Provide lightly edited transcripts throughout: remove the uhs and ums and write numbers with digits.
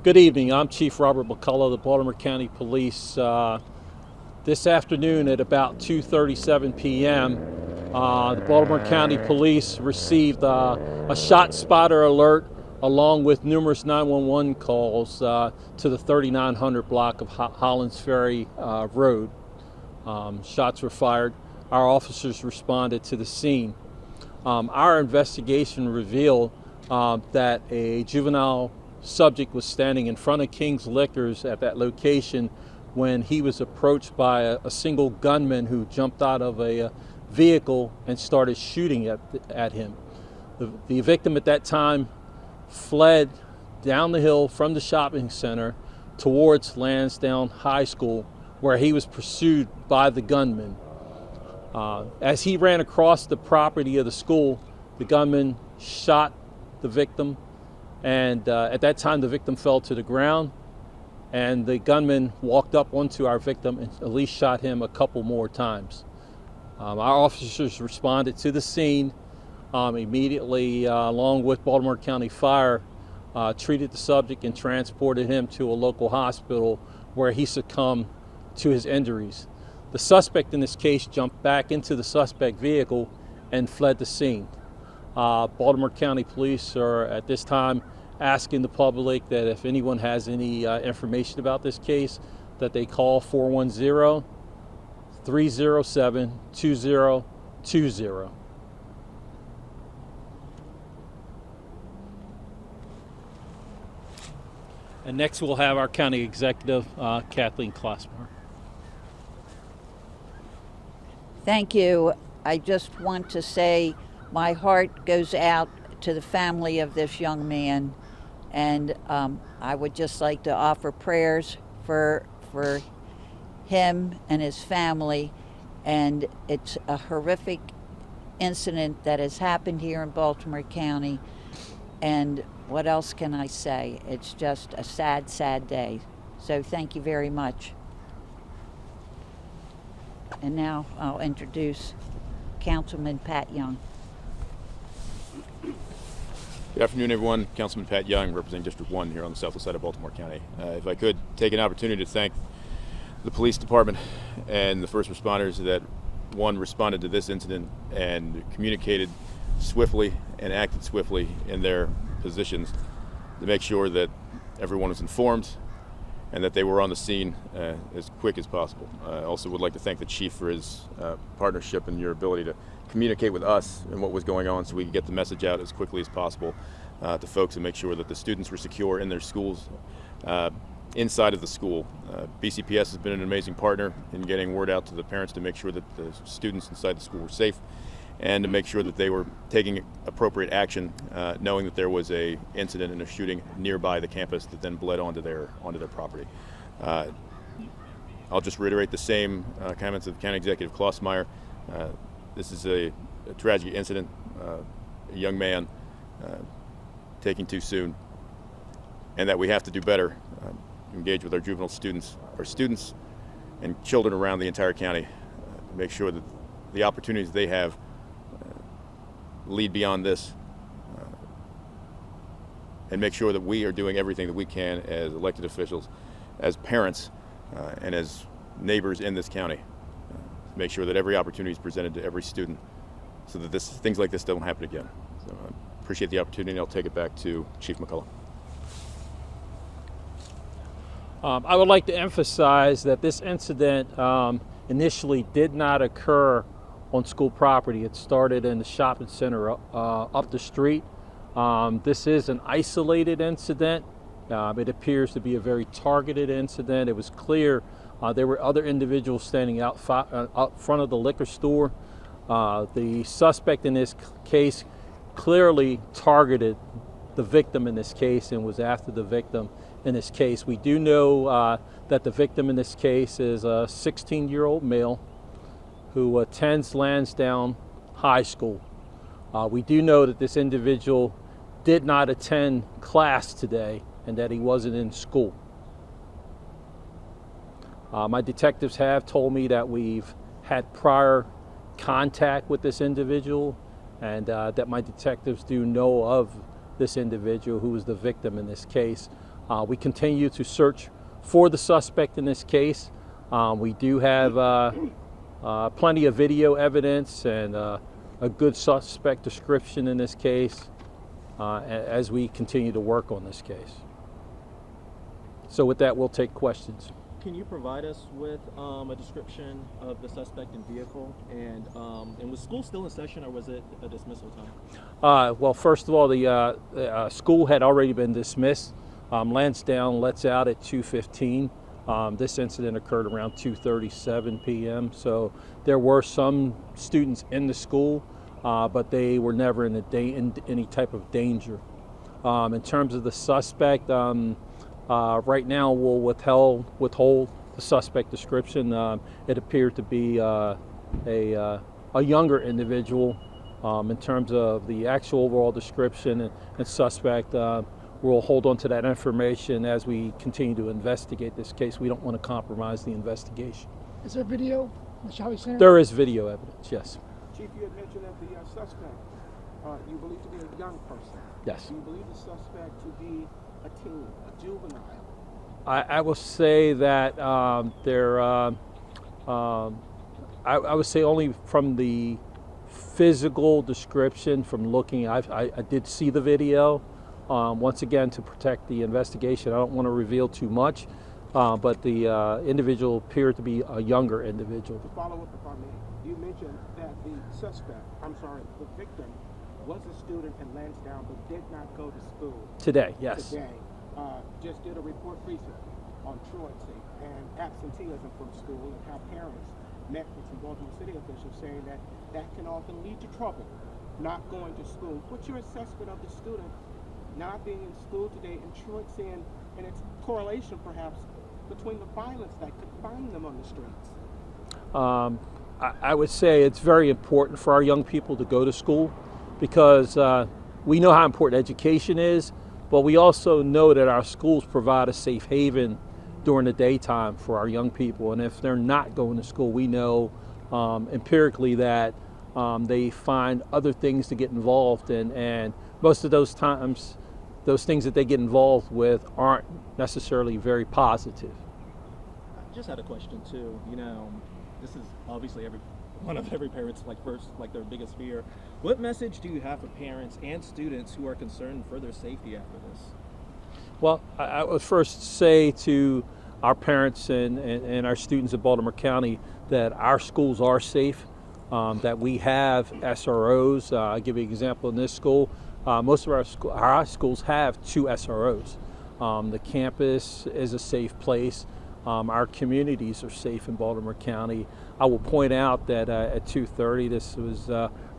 Good evening. I'm Chief Robert McCullough, the Baltimore County Police. This afternoon at about 2:37 p.m., the Baltimore County Police received a shot spotter alert along with numerous 911 calls to the 3900 block of Hollands Ferry Road. Shots were fired. Our officers responded to the scene. Our investigation revealed that a juvenile subject was standing in front of King's Liquors at that location when he was approached by a single gunman who jumped out of a vehicle and started shooting at him. The victim at that time fled down the hill from the shopping center towards Lansdowne High School, where he was pursued by the gunman. As he ran across the property of the school, the gunman shot the victim, and at that time the victim fell to the ground, and the gunman walked up onto our victim and at least shot him a couple more times. Our officers responded to the scene immediately, along with Baltimore County Fire, treated the subject and transported him to a local hospital where he succumbed to his injuries. The suspect in this case jumped back into the suspect vehicle and fled the scene. Baltimore County Police are at this time asking the public that if anyone has any information about this case, that they call 410-307-2020. And next we'll have our County Executive, Kathleen Klossmer. Thank you. I just want to say my heart goes out to the family of this young man, and I would just like to offer prayers for him and his family. And it's a horrific incident that has happened here in Baltimore County, and what else can I say? It's just a sad, sad day. So thank you very much. And now I'll introduce Councilman Pat Young. Good afternoon, everyone. Councilman Pat Young, representing District 1 here on the southwest side of Baltimore County. If I could take an opportunity to thank the police department and the first responders that, one, responded to this incident and communicated swiftly and acted swiftly in their positions to make sure that everyone was informed and that they were on the scene as quick as possible. I also would like to thank the chief for his partnership and your ability to communicate with us and what was going on so we could get the message out as quickly as possible to folks and make sure that the students were secure in their schools, inside of the school. BCPS has been an amazing partner in getting word out to the parents to make sure that the students inside the school were safe and to make sure that they were taking appropriate action, knowing that there was a incident and a shooting nearby the campus that then bled onto their property. I'll just reiterate the same comments of County Executive Klossmeyer. This is a tragic incident, a young man taking too soon, and that we have to do better, engage with our juvenile students, and children around the entire county, to make sure that the opportunities they have lead beyond this, and make sure that we are doing everything that we can as elected officials, as parents, and as neighbors in this county, to make sure that every opportunity is presented to every student so that things like this don't happen again. So I appreciate the opportunity, and I'll take it back to Chief McCullough. I would like to emphasize that this incident initially did not occur on school property. It started in the shopping center up the street. This is an isolated incident. It appears to be a very targeted incident. It was clear there were other individuals standing out front of the liquor store. The suspect in this case clearly targeted the victim in this case and was after the victim in this case. We do know that the victim in this case is a 16-year-old male who attends Lansdowne High School. We do know that this individual did not attend class today and that he wasn't in school. My detectives have told me that we've had prior contact with this individual and that my detectives do know of this individual who was the victim in this case. We continue to search for the suspect in this case. We do have plenty of video evidence and a good suspect description in this case as we continue to work on this case. So with that, we'll take questions. Can you provide us with a description of the suspect and vehicle? And was school still in session, or was it a dismissal time? Well, first of all, the school had already been dismissed. Lansdowne lets out at 2:15. This incident occurred around 2:37 p.m. So there were some students in the school, but they were never in any type of danger. In terms of the suspect, right now we'll withhold the suspect description. It appeared to be a younger individual. In terms of the actual overall description and suspect, we'll hold on to that information as we continue to investigate this case. We don't want to compromise the investigation. Is there video, shall we say? There is video evidence, yes. Chief, you had mentioned that the suspect you believe to be a young person. Yes. Do you believe the suspect to be a teen, a juvenile? I will say that I would say only from the physical description, from looking, I did see the video. Once again, to protect the investigation, I don't want to reveal too much, but the individual appeared to be a younger individual. To follow up, if I may, you mentioned that the the victim was a student in Lansdowne but did not go to school. Today, yes. Today. Just did a report recently on truancy and absenteeism from school and how parents met with some Baltimore City officials saying that that can often lead to trouble, not going to school. What's your assessment of the student not being in school today and truancy and its correlation perhaps between the violence that could find them on the streets? I would say it's very important for our young people to go to school because we know how important education is, but we also know that our schools provide a safe haven during the daytime for our young people. And if they're not going to school, we know empirically that they find other things to get involved in. And most of those times, those things that they get involved with aren't necessarily very positive. I just had a question too. You know, this is obviously one of every parent's their biggest fear. What message do you have for parents and students who are concerned for their safety after this? Well, I would first say to our parents and our students in Baltimore County that our schools are safe, that we have SROs. I'll give you an example in this school. Most of our schools have 2 SROs. The campus is a safe place. Our communities are safe in Baltimore County. I will point out that at 2:30, this was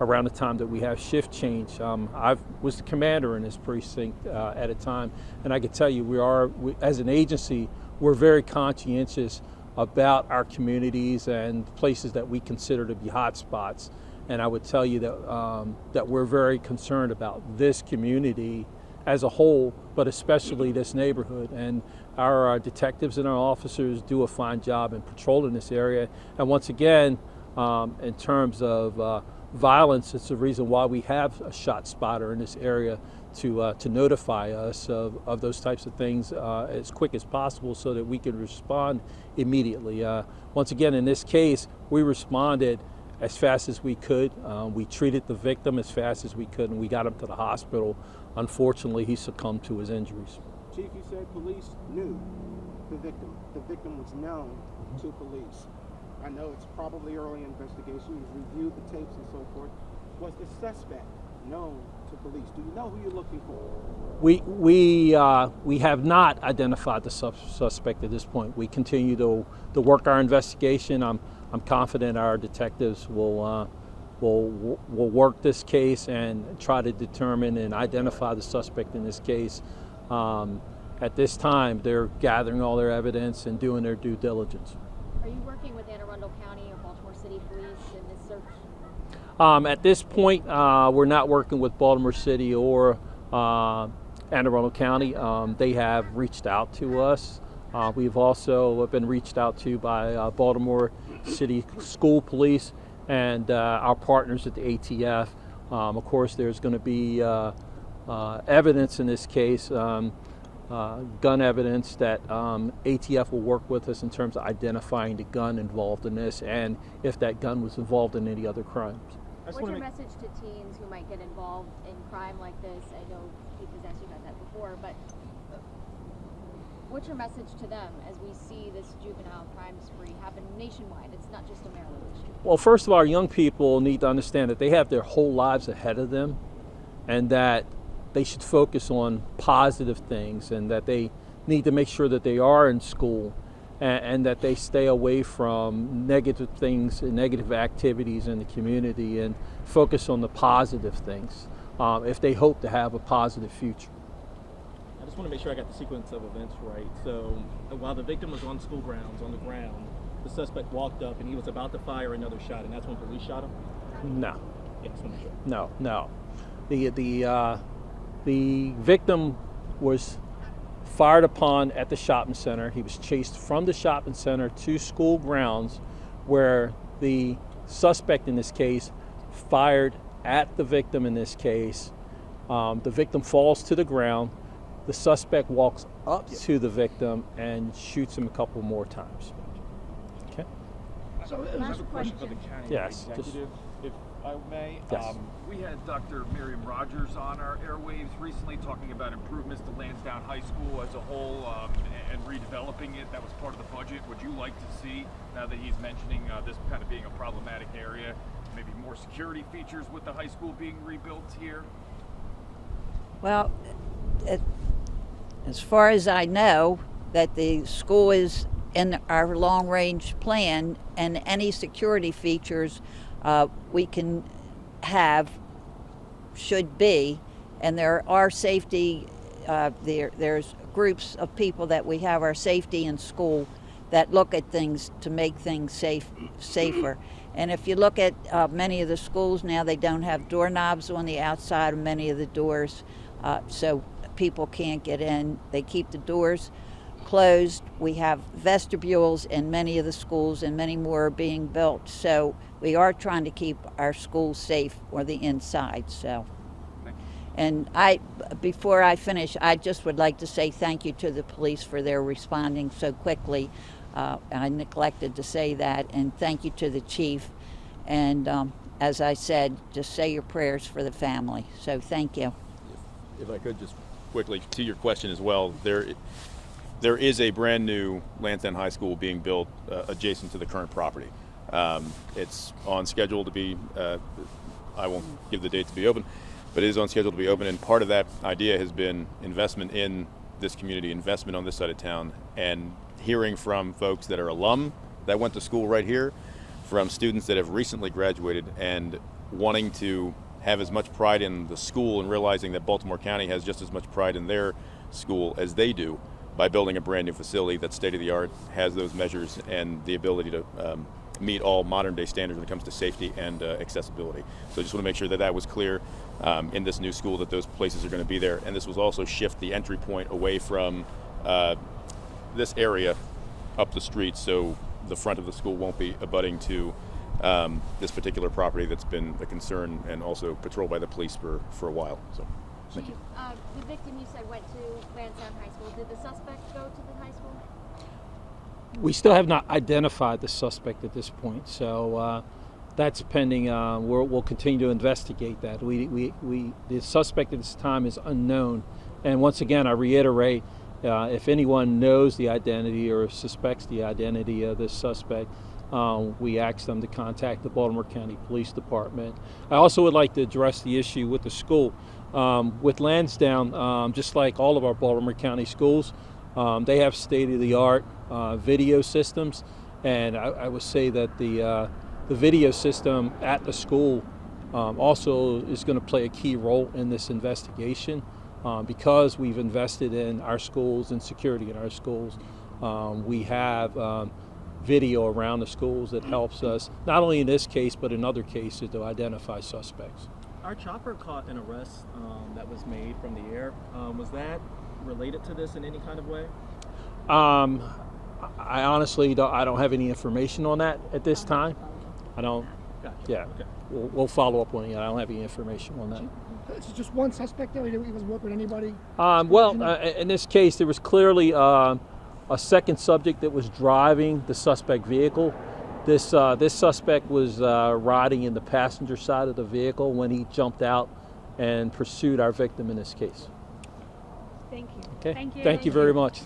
around the time that we have shift change. I was the commander in this precinct at a time, and I can tell you we as an agency, we're very conscientious about our communities and places that we consider to be hot spots. And I would tell you that that we're very concerned about this community as a whole, but especially this neighborhood. And our detectives and our officers do a fine job in patrolling this area. And once again, in terms of violence, it's the reason why we have a shot spotter in this area to notify us of those types of things as quick as possible so that we can respond immediately. Once again, in this case, we responded as fast as we could. We treated the victim as fast as we could, and we got him to the hospital. Unfortunately, he succumbed to his injuries. Chief, you said police knew the victim. The victim was known to police. I know it's probably early investigation. You've reviewed the tapes and so forth. Was the suspect known to police? Do you know who you're looking for? We have not identified the suspect at this point. We continue to work our investigation. I'm confident our detectives will work this case and try to determine and identify the suspect in this case. At this time, they're gathering all their evidence and doing their due diligence. Are you working with Anne Arundel County or Baltimore City Police in this search? At this point, we're not working with Baltimore City or Anne Arundel County. They have reached out to us. We've also been reached out to by Baltimore City School Police and our partners at the ATF. Of course, there's going to be evidence in this case gun evidence that ATF will work with us in terms of identifying the gun involved in this and if that gun was involved in any other crimes. What's your message to teens who might get involved in crime like this? I know Keith has asked you about that before, but what's your message to them as we see this juvenile crime spree happen nationwide? It's not just a Maryland issue. Well, first of all, our young people need to understand that they have their whole lives ahead of them and that they should focus on positive things and that they need to make sure that they are in school and that they stay away from negative things and negative activities in the community and focus on the positive things if they hope to have a positive future. I just want to make sure I got the sequence of events right. So while the victim was on school grounds, on the ground, the suspect walked up and he was about to fire another shot, and that's when police shot him? No. Yeah, just want to make sure. No. The victim was fired upon at the shopping center. He was chased from the shopping center to school grounds where the suspect in this case fired at the victim in this case. The victim falls to the ground. The suspect walks up to the victim and shoots him a couple more times. Okay? So, Last question for the county Yes, executive, if I may. Yes. We had Dr. Miriam Rogers on our airwaves recently talking about improvements to Lansdowne High School as a whole and redeveloping it. That was part of the budget. Would you like to see, now that he's mentioning this kind of being a problematic area, maybe more security features with the high school being rebuilt here? Well, as far as I know, that the school is in our long-range plan, and any security features we can have should be, and there are safety, there's groups of people that we have our safety in school that look at things to make things safer. And if you look at many of the schools now, they don't have doorknobs on the outside of many of the doors, so people can't get in. They keep the doors closed. We have vestibules in many of the schools, and many more are being built. So we are trying to keep our schools safe or the inside. So, and before I finish, I just would like to say thank you to the police for their responding so quickly. I neglected to say that, and thank you to the chief. And as I said, just say your prayers for the family. So thank you. If I could just quickly to your question as well, there is a brand new Lansdowne High School being built adjacent to the current property. It's on schedule to be, I won't give the date to be open, but it is on schedule to be open, and part of that idea has been investment in this community, investment on this side of town, and hearing from folks that are alum that went to school right here, from students that have recently graduated and wanting to have as much pride in the school and realizing that Baltimore County has just as much pride in their school as they do by building a brand new facility that's state-of-the-art, has those measures and the ability to meet all modern-day standards when it comes to safety and accessibility. So I just want to make sure that that was clear in this new school, that those places are going to be there. And this will also shift the entry point away from this area up the street, so the front of the school won't be abutting to this particular property that's been a concern and also patrolled by the police for a while. So, thank you. The victim you said went to Lansdowne High School. Did the suspect go to the high school? We still have not identified the suspect at this point, so that's pending. We'll continue to investigate that. The suspect at this time is unknown, and once again, I reiterate, if anyone knows the identity or suspects the identity of this suspect, we ask them to contact the Baltimore County Police Department. I also would like to address the issue with the school. With Lansdowne, just like all of our Baltimore County schools, they have state-of-the-art video systems, and I would say that the video system at the school also is going to play a key role in this investigation because we've invested in our schools and security in our schools. We have video around the schools that helps us, not only in this case, but in other cases, to identify suspects. Our chopper caught an arrest that was made from the air. Was that related to this in any kind of way? I honestly don't have any information on that at this time. I don't. Gotcha. Yeah. Okay. We'll follow up on it. I don't have any information on that. It's just one suspect there. He wasn't working with anybody. In this case, there was clearly a second subject that was driving the suspect vehicle. This suspect was riding in the passenger side of the vehicle when he jumped out and pursued our victim in this case. Thank you. Okay. Thank you. Thank you very much.